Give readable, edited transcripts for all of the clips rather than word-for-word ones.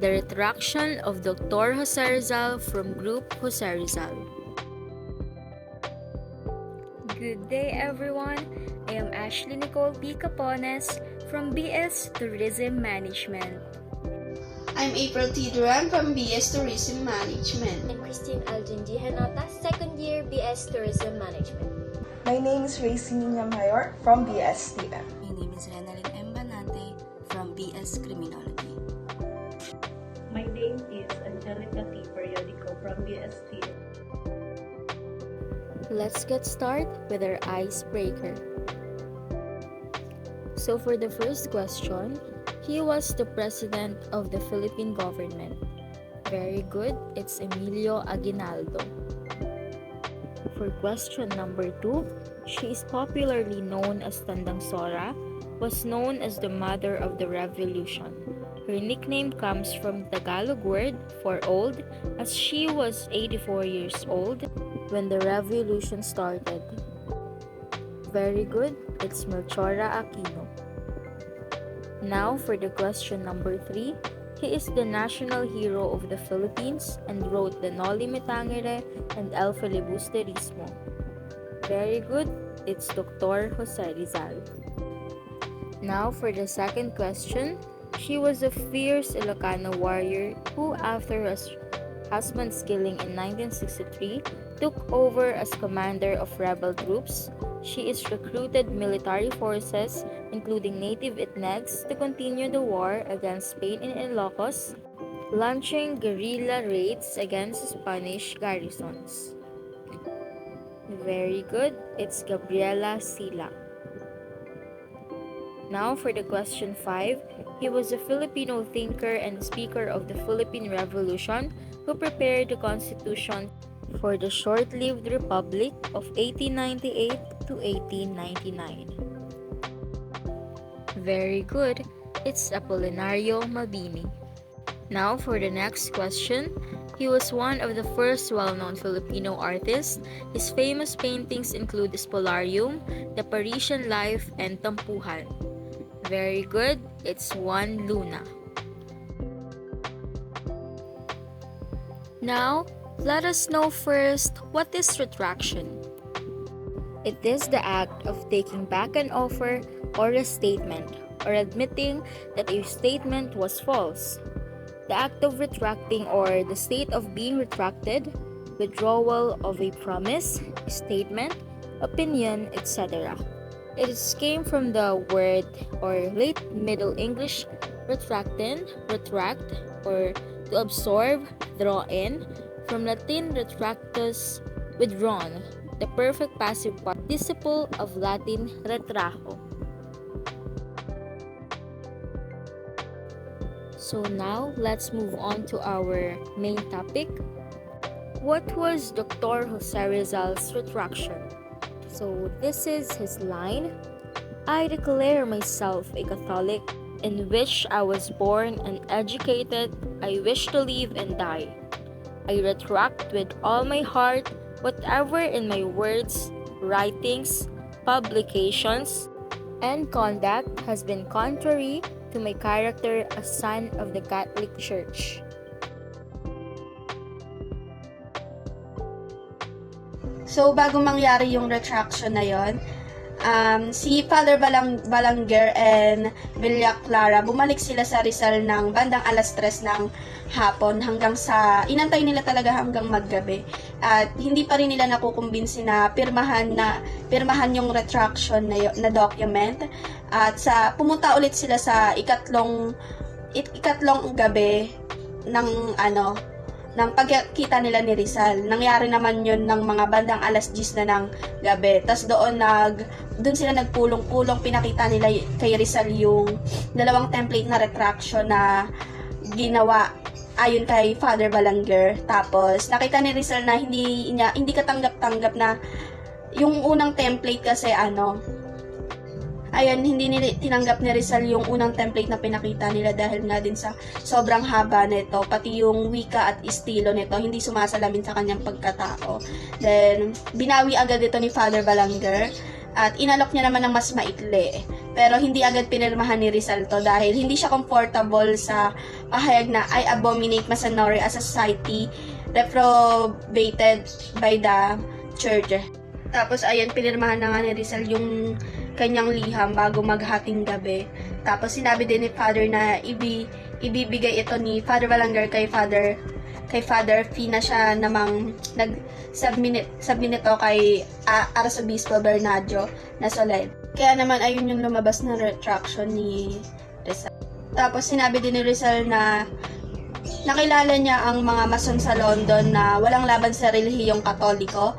The Retraction of Dr. Jose Rizal from Group Jose Rizal. Good day everyone, I am Nicole T. Capones from BS Tourism Management. I'm April T. Duran from BS Tourism Management. I'm Khristine Aljeane Genota, second year BS Tourism Management. My name is Racie Niña from BS TM. My name is Renalyn M. Banate from BS Criminology. My name is Angelica T. Periodico from BS TM. Let's get started with our icebreaker. So for the first question, he was the president of the Philippine government. Very good, it's Emilio Aguinaldo. For question number 2, she is popularly known as Tandang Sora, was known as the mother of the revolution. Her nickname comes from Tagalog word for old, as she was 84 years old when the revolution started. Very good, it's Melchora Aquino. Now for the question number 3, he is the national hero of the Philippines and wrote the Noli Me Tangere and El Filibusterismo. Very good, it's Dr. Jose Rizal. Now for the second question, she was a fierce Ilocano warrior who, after her husband's killing in 1963, took over as commander of rebel troops. She is recruited military forces, including native Itnegs, to continue the war against Spain in Ilocos, launching guerrilla raids against Spanish garrisons. Very good, it's Gabriela Sila. Now for the question 5, he was a Filipino thinker and speaker of the Philippine Revolution who prepared the Constitution for the short-lived Republic of 1898 to 1899. Very good, it's Apolinario Mabini. Now for the next question, he was one of the first well-known Filipino artists. His famous paintings include Spolarium, The Parisian Life, and Tampuhan. Very good, it's Juan Luna. Now, let us know first, what is retraction? It is the act of taking back an offer or a statement, or admitting that a statement was false. The act of retracting, or the state of being retracted, withdrawal of a promise, statement, opinion, etc. It came from the word or late Middle English retractin, retract, or to absorb, draw in, from Latin retractus, withdrawn, the perfect passive participle of Latin retraho. So now, let's move on to our main topic. What was Dr. Jose Rizal's retraction? So this is his line: I declare myself a Catholic, in which I was born and educated. I wish to live and die. I retract with all my heart whatever in my words, writings, publications, and conduct has been contrary to my character as son of the Catholic Church. So, bago mangyari yung retraction na yon, si Father Balanger and Villa Clara, bumalik sila sa Rizal ng bandang alas 3 ng hapon hanggang sa, inantay nila talaga hanggang maggabi. At hindi pa rin nila nakukumbinsi na pirmahan yung retraction na document. At pumunta ulit sila sa ikatlong gabi ng pagkita nila ni Rizal. Nangyari naman yun ng mga bandang alas 10 na ng gabi. Tapos doon sila nagpulong-pulong, pinakita nila kay Rizal yung dalawang template na retraction na ginawa ayon kay Father Balanger. Tapos nakita ni Rizal na hindi katanggap-tanggap na yung unang template kasi hindi tinanggap ni Rizal yung unang template na pinakita nila dahil nga din sa sobrang haba nito, pati yung wika at estilo nito, hindi sumasalamin sa kanyang pagkatao. Then, binawi agad ito ni Father Balanger at inalok niya naman ng mas maikli. Pero hindi agad pinirmahan ni Rizal to dahil hindi siya comfortable sa pahayag na I abominate masonry as a society reprobated by the church. Tapos ayun, pinirmahan na nga ni Rizal yung kanyang liham bago maghating gabi. Tapos sinabi din ni Father na ibibigay ito ni Father Balanger kay Father Fee na siya namang submit ito kay Arsobispo Bernardo na Soler. Kaya naman ayun yung lumabas na retraction ni Rizal. Tapos sinabi din ni Rizal na nakilala niya ang mga mason sa London na walang laban sa relihiyong Katoliko.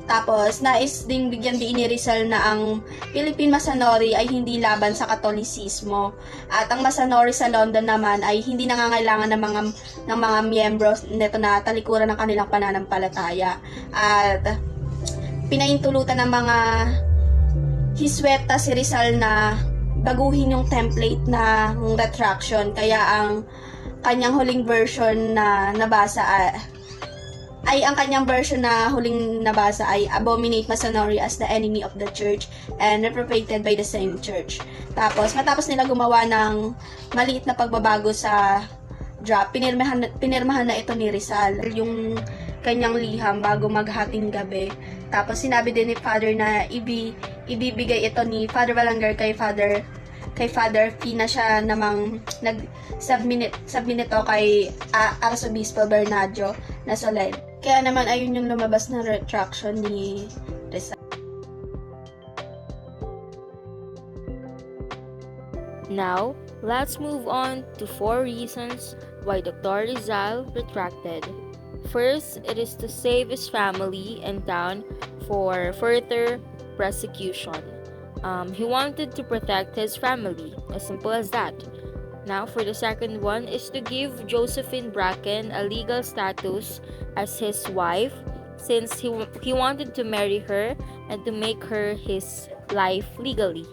Tapos, nais ding bigyan din ni Rizal na ang Philippine Masonry ay hindi laban sa Katolisismo. At ang Masonry sa London naman ay hindi nangangailangan ng mga miyembro nito na talikuran ng kanilang pananampalataya. At pinaintulutan ng mga hisweta si Rizal na baguhin yung template na retraction. Kaya ang kanyang huling version na nabasa ay abominate masonry as the enemy of the church and reprobated by the same church. Tapos, matapos nila gumawa ng maliit na pagbabago sa draft, pinirmahan na ito ni Rizal yung kanyang liham bago maghating gabi. Tapos, sinabi din ni Father na ibibigay ito ni Father Balanger kay Father Fee na siya namang submit ito kay Arsobispo Bernardo na Soler. Kaya naman ayun yung lumabas na retraction ni Rizal. Now, let's move on to 4 reasons why Dr. Rizal retracted. First, it is to save his family and town for further persecution. He wanted to protect his family, as simple as that. Now, for the second one is to give Josephine Bracken a legal status as his wife, since he wanted to marry her and to make her his life legally.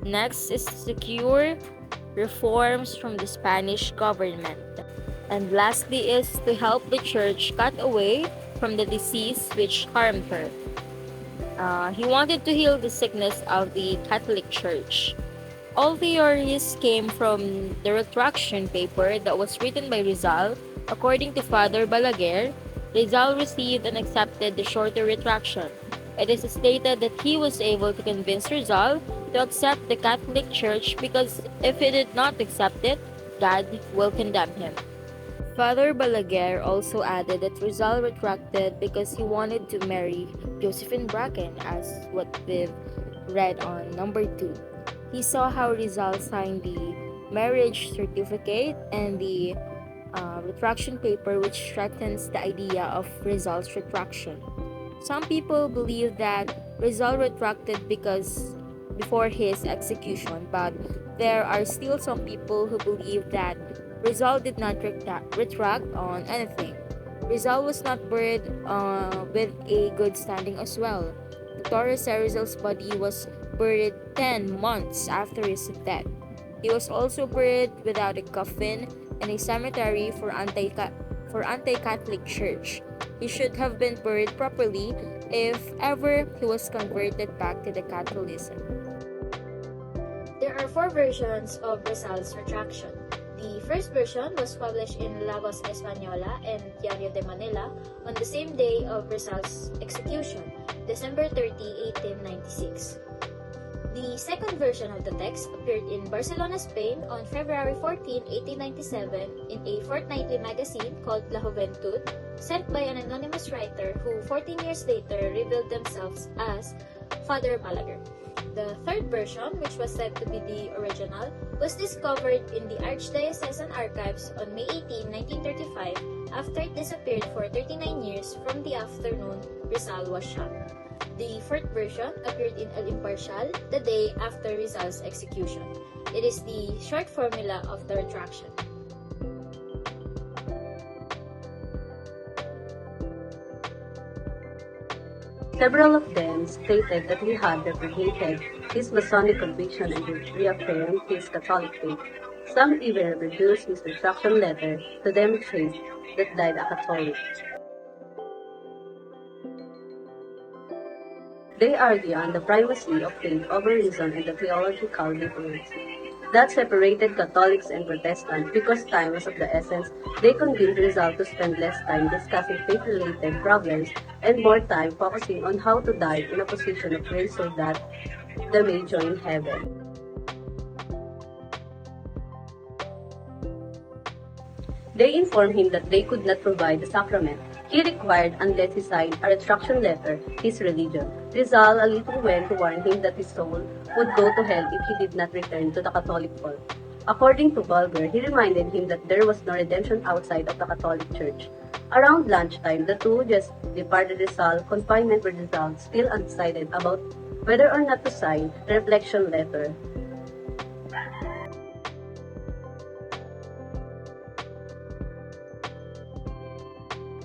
Next is to secure reforms from the Spanish government. And lastly is to help the church cut away from the disease which harmed her. He wanted to heal the sickness of the Catholic Church. All theories came from the retraction paper that was written by Rizal. According to Father Balaguer, Rizal received and accepted the shorter retraction. It is stated that he was able to convince Rizal to accept the Catholic Church because if he did not accept it, God will condemn him. Father Balaguer also added that Rizal retracted because he wanted to marry Josephine Bracken, as what we've read on number 2. He saw how Rizal signed the marriage certificate and the retraction paper, which strengthens the idea of Rizal's retraction. Some people believe that Rizal retracted because before his execution, but there are still some people who believe that Rizal did not retract on anything. Rizal was not buried with a good standing as well. Dr. Rizal's body was buried 10 months after his death. He was also buried without a coffin in a cemetery for anti-Catholic church. He should have been buried properly if ever he was converted back to the Catholicism. There are 4 versions of Rizal's retraction. The first version was published in La Voz Española and Diario de Manila on the same day of Rizal's execution, December 30, 1896. The second version of the text appeared in Barcelona, Spain on February 14, 1897 in a fortnightly magazine called La Juventud, sent by an anonymous writer who 14 years later revealed themselves as Father Balaguer. The third version, which was said to be the original, was discovered in the Archdiocesan Archives on May 18, 1935 after it disappeared for 39 years from the afternoon Rizal was shot. The fourth version appeared in El Impartial the day after Rizal's execution. It is the short formula of the retraction. Several of them stated that he had repudiated his Masonic conviction and reaffirmed his Catholic faith. Some even reduced his retraction letter to demonstrate that died a Catholic. They argue on the primacy of faith over reason and the theological difference that separated Catholics and Protestants because time was of the essence. They convened Rizal to spend less time discussing faith-related problems and more time focusing on how to die in a position of grace so that they may join heaven. They informed him that they could not provide the sacrament he required unless he signed a retraction letter, his religion. Rizal a little went to warn him that his soul would go to hell if he did not return to the Catholic faith. According to Bulger, he reminded him that there was no redemption outside of the Catholic Church. Around lunchtime, the two just departed Rizal. Confinement with Rizal, still undecided about whether or not to sign the reflection letter.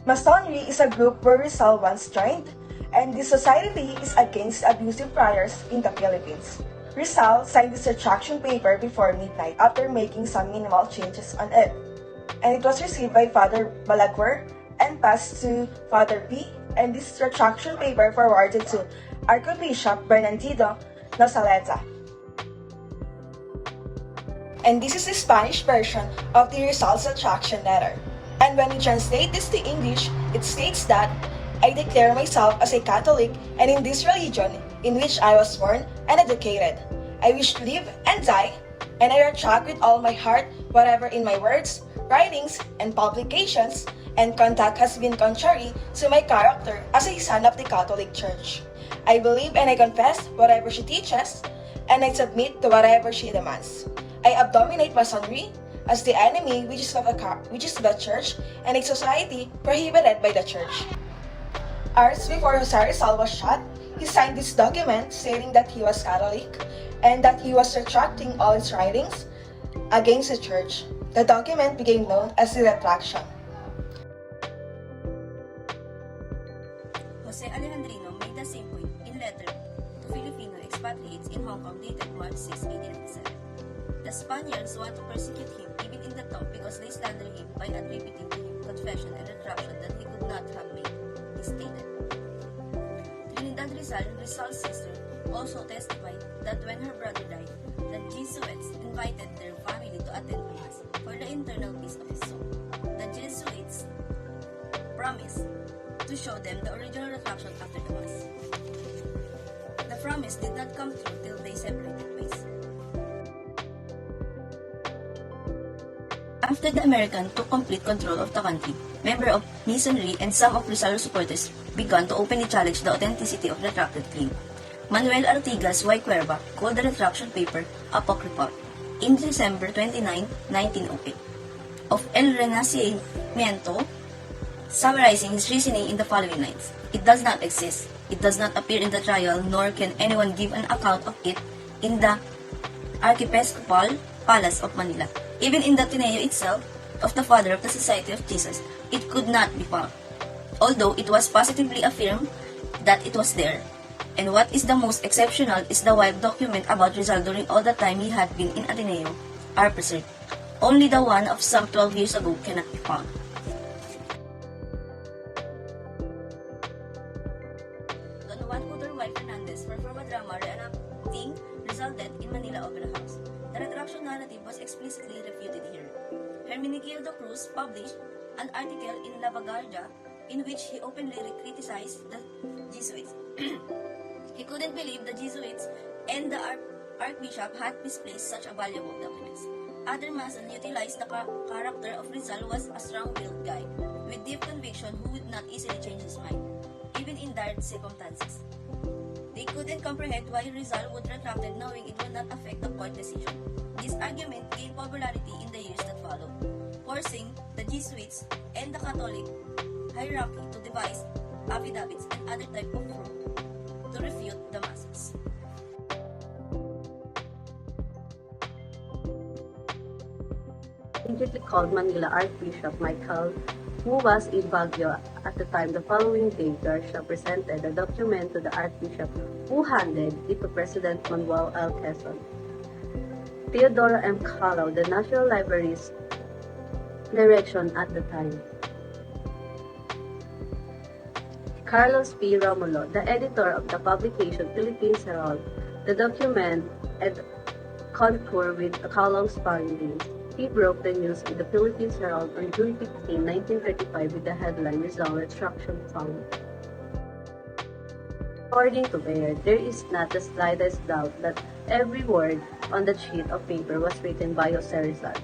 Masonry is a group where Rizal once joined, and this society is against abusive prayers in the Philippines. Rizal signed this retraction paper before midnight after making some minimal changes on it, and it was received by Father Balaguer and passed to Father P, and this retraction paper forwarded to Archbishop Bernardino Nosaleta. And this is the Spanish version of the Rizal's retraction letter. And when we translate this to English, it states that, I declare myself as a Catholic and in this religion in which I was born and educated. I wish to live and die, and I retract with all my heart whatever in my words, writings, and publications and conduct has been contrary to my character as a son of the Catholic Church. I believe and I confess whatever she teaches, and I submit to whatever she demands. I abominate Masonry as the enemy which is the Church and a society prohibited by the Church. Hours before Jose Rizal was shot, he signed this document stating that he was Catholic and that he was retracting all his writings against the Church. The document became known as the Retraction. Jose Alejandrino made the same point in letter to Filipino expatriates in Hong Kong dated March 6, 1897. The Spaniards want to persecute him even in the tomb because they slander him by attributing to him confession and retraction that he could not have made, he stated. Trinidad Rizal's sister, also testified that when her brother died, the Jesuits invited their family to attend Mass for the internal peace of his soul. The Jesuits promised to show them the original retraction after the Mass. The promise did not come true till they separated ways. After the Americans took complete control of the country, members of Masonry and some of Rizal's supporters began to openly challenge the authenticity of the retracted claim. Manuel Artigas y Cuerva called the retraction paper apocryphal in December 29, 1908, of El Renacimiento, summarizing his reasoning in the following lines. It does not exist. It does not appear in the trial, nor can anyone give an account of it in the Archiepiscopal Palace of Manila. Even in the Ateneo itself, of the Father of the Society of Jesus, it could not be found, although it was positively affirmed that it was there. And what is the most exceptional is the wild document about Rizal during all the time he had been in Ateneo are preserved. Only the one of some 12 years ago cannot be found. Don Juan Couture Y. Fernandez performed a drama reenacting Rizal death in Manila Opera House. The retraction narrative was explicitly refuted here. Hermenegildo Cruz published an article in La Vanguardia in which he openly criticized the Jesuits. He couldn't believe the Jesuits and the Archbishop had misplaced such a valuable documents. Other Masons utilized the character of Rizal was a strong-willed guy, with deep conviction who would not easily change his mind, even in dire circumstances. They couldn't comprehend why Rizal would retract it knowing it would not affect the court decision. This argument gained popularity in the years that followed, forcing the Jesuits and the Catholic hierarchy to devise affidavits and other type of proof to refute the masses. Immediately called Manila Archbishop Michael, who was in Baguio at the time. The following day, the Archbishop presented the document to the Archbishop, who handed it to President Manuel L. Quezon. Theodora M. Callow, the National Library's direction at the time. Carlos P. Romulo, the editor of the publication Philippines Herald, the document and concurred with Calong's findings. He broke the news in the Philippines Herald on June 15, 1935 with the headline Rizal Retraction Found. According to Baird, there is not the slightest doubt that every word on the sheet of paper was written by Jose Rizal.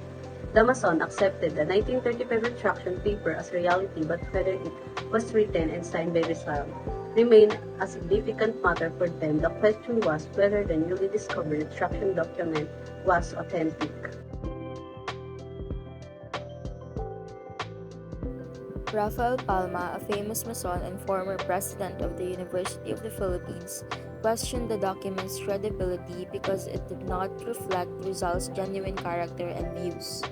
The Mason accepted the 1935 retraction paper as reality, but whether it was written and signed by Rizal remained a significant matter for them. The question was whether the newly discovered retraction document was authentic. Rafael Palma, a famous Mason and former president of the University of the Philippines, questioned the document's credibility because it did not reflect Rizal's genuine character and views.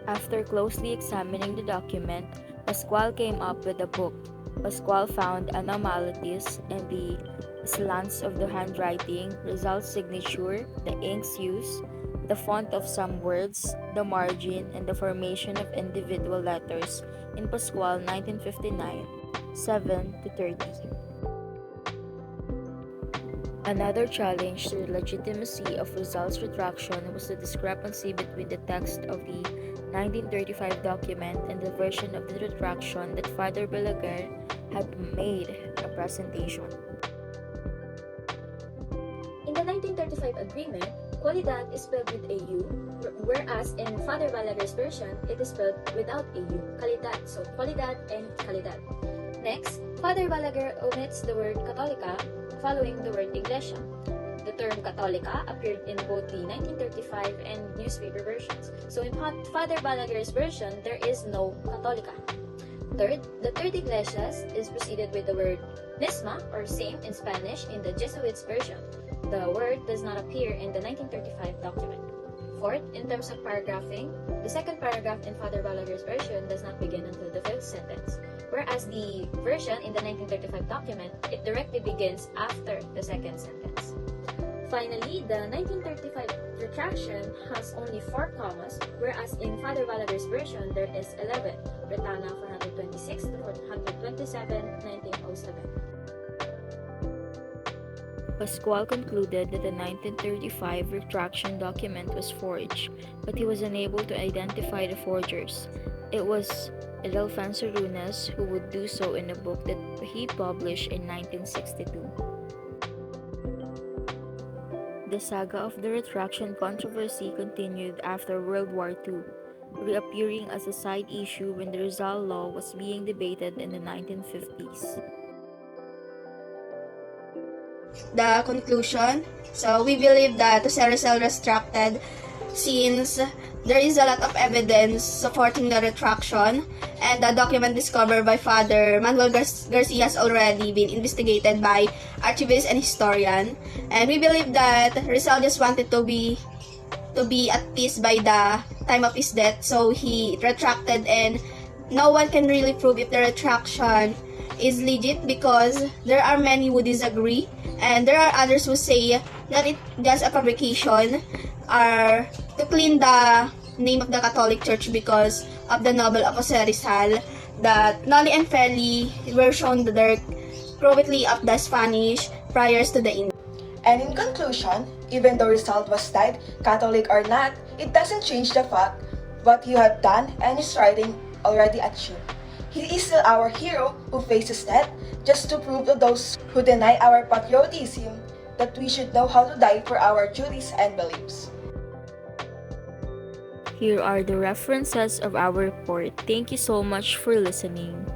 After closely examining the document, Pascual came up with a book. Pascual found anomalies in the slants of the handwriting, Rizal's signature, the inks used, the font of some words, the margin, and the formation of individual letters in Pascual 1959, 7-30. Another challenge to the legitimacy of Rizal's retraction was the discrepancy between the text of the 1935 document and the version of the retraction that Father Balaguer had made a presentation. In the 1935 agreement, Qualidad is spelled with AU, whereas in Father Balaguer's version, it is spelled without AU, Calidad, so Qualidad and Calidad. Next, Father Balaguer omits the word Católica following the word Iglesia. The term Católica appeared in both the 1935 and newspaper versions, so in Father Balaguer's version, there is no Católica. Third, the third Iglesias is preceded with the word Misma or same in Spanish in the Jesuits version. The word does not appear in the 1935 document. Fourth, in terms of paragraphing, the second paragraph in Father Balaguer's version does not begin until the fifth sentence, whereas the version in the 1935 document, it directly begins after the second sentence. Finally, the 1935 retraction has only 4 commas, whereas in Father Balaguer's version, there is 11, Retana 426 to 427, 1907. Pascual concluded that the 1935 retraction document was forged, but he was unable to identify the forgers. It was Ildefonso Runas who would do so in a book that he published in 1962. The saga of the retraction controversy continued after World War II, reappearing as a side issue when the Rizal Law was being debated in the 1950s. The conclusion. So we believe that Jose Rizal retracted since there is a lot of evidence supporting the retraction, and the document discovered by Father Manuel Garcia has already been investigated by archivists and historian. And we believe that Rizal just wanted to be at peace by the time of his death, so he retracted, and no one can really prove if the retraction is legit because there are many who disagree, and there are others who say that it's just a fabrication or to clean the name of the Catholic Church because of the novel of Jose Rizal, that Nolly and Feli were shown the cruelty of the Spanish priors to the Indians. And in conclusion, even though Rizal was died, Catholic or not, it doesn't change the fact what you have done and his writing already achieved. He is still our hero who faces death just to prove to those who deny our patriotism that we should know how to die for our duties and beliefs. Here are the references of our report. Thank you so much for listening.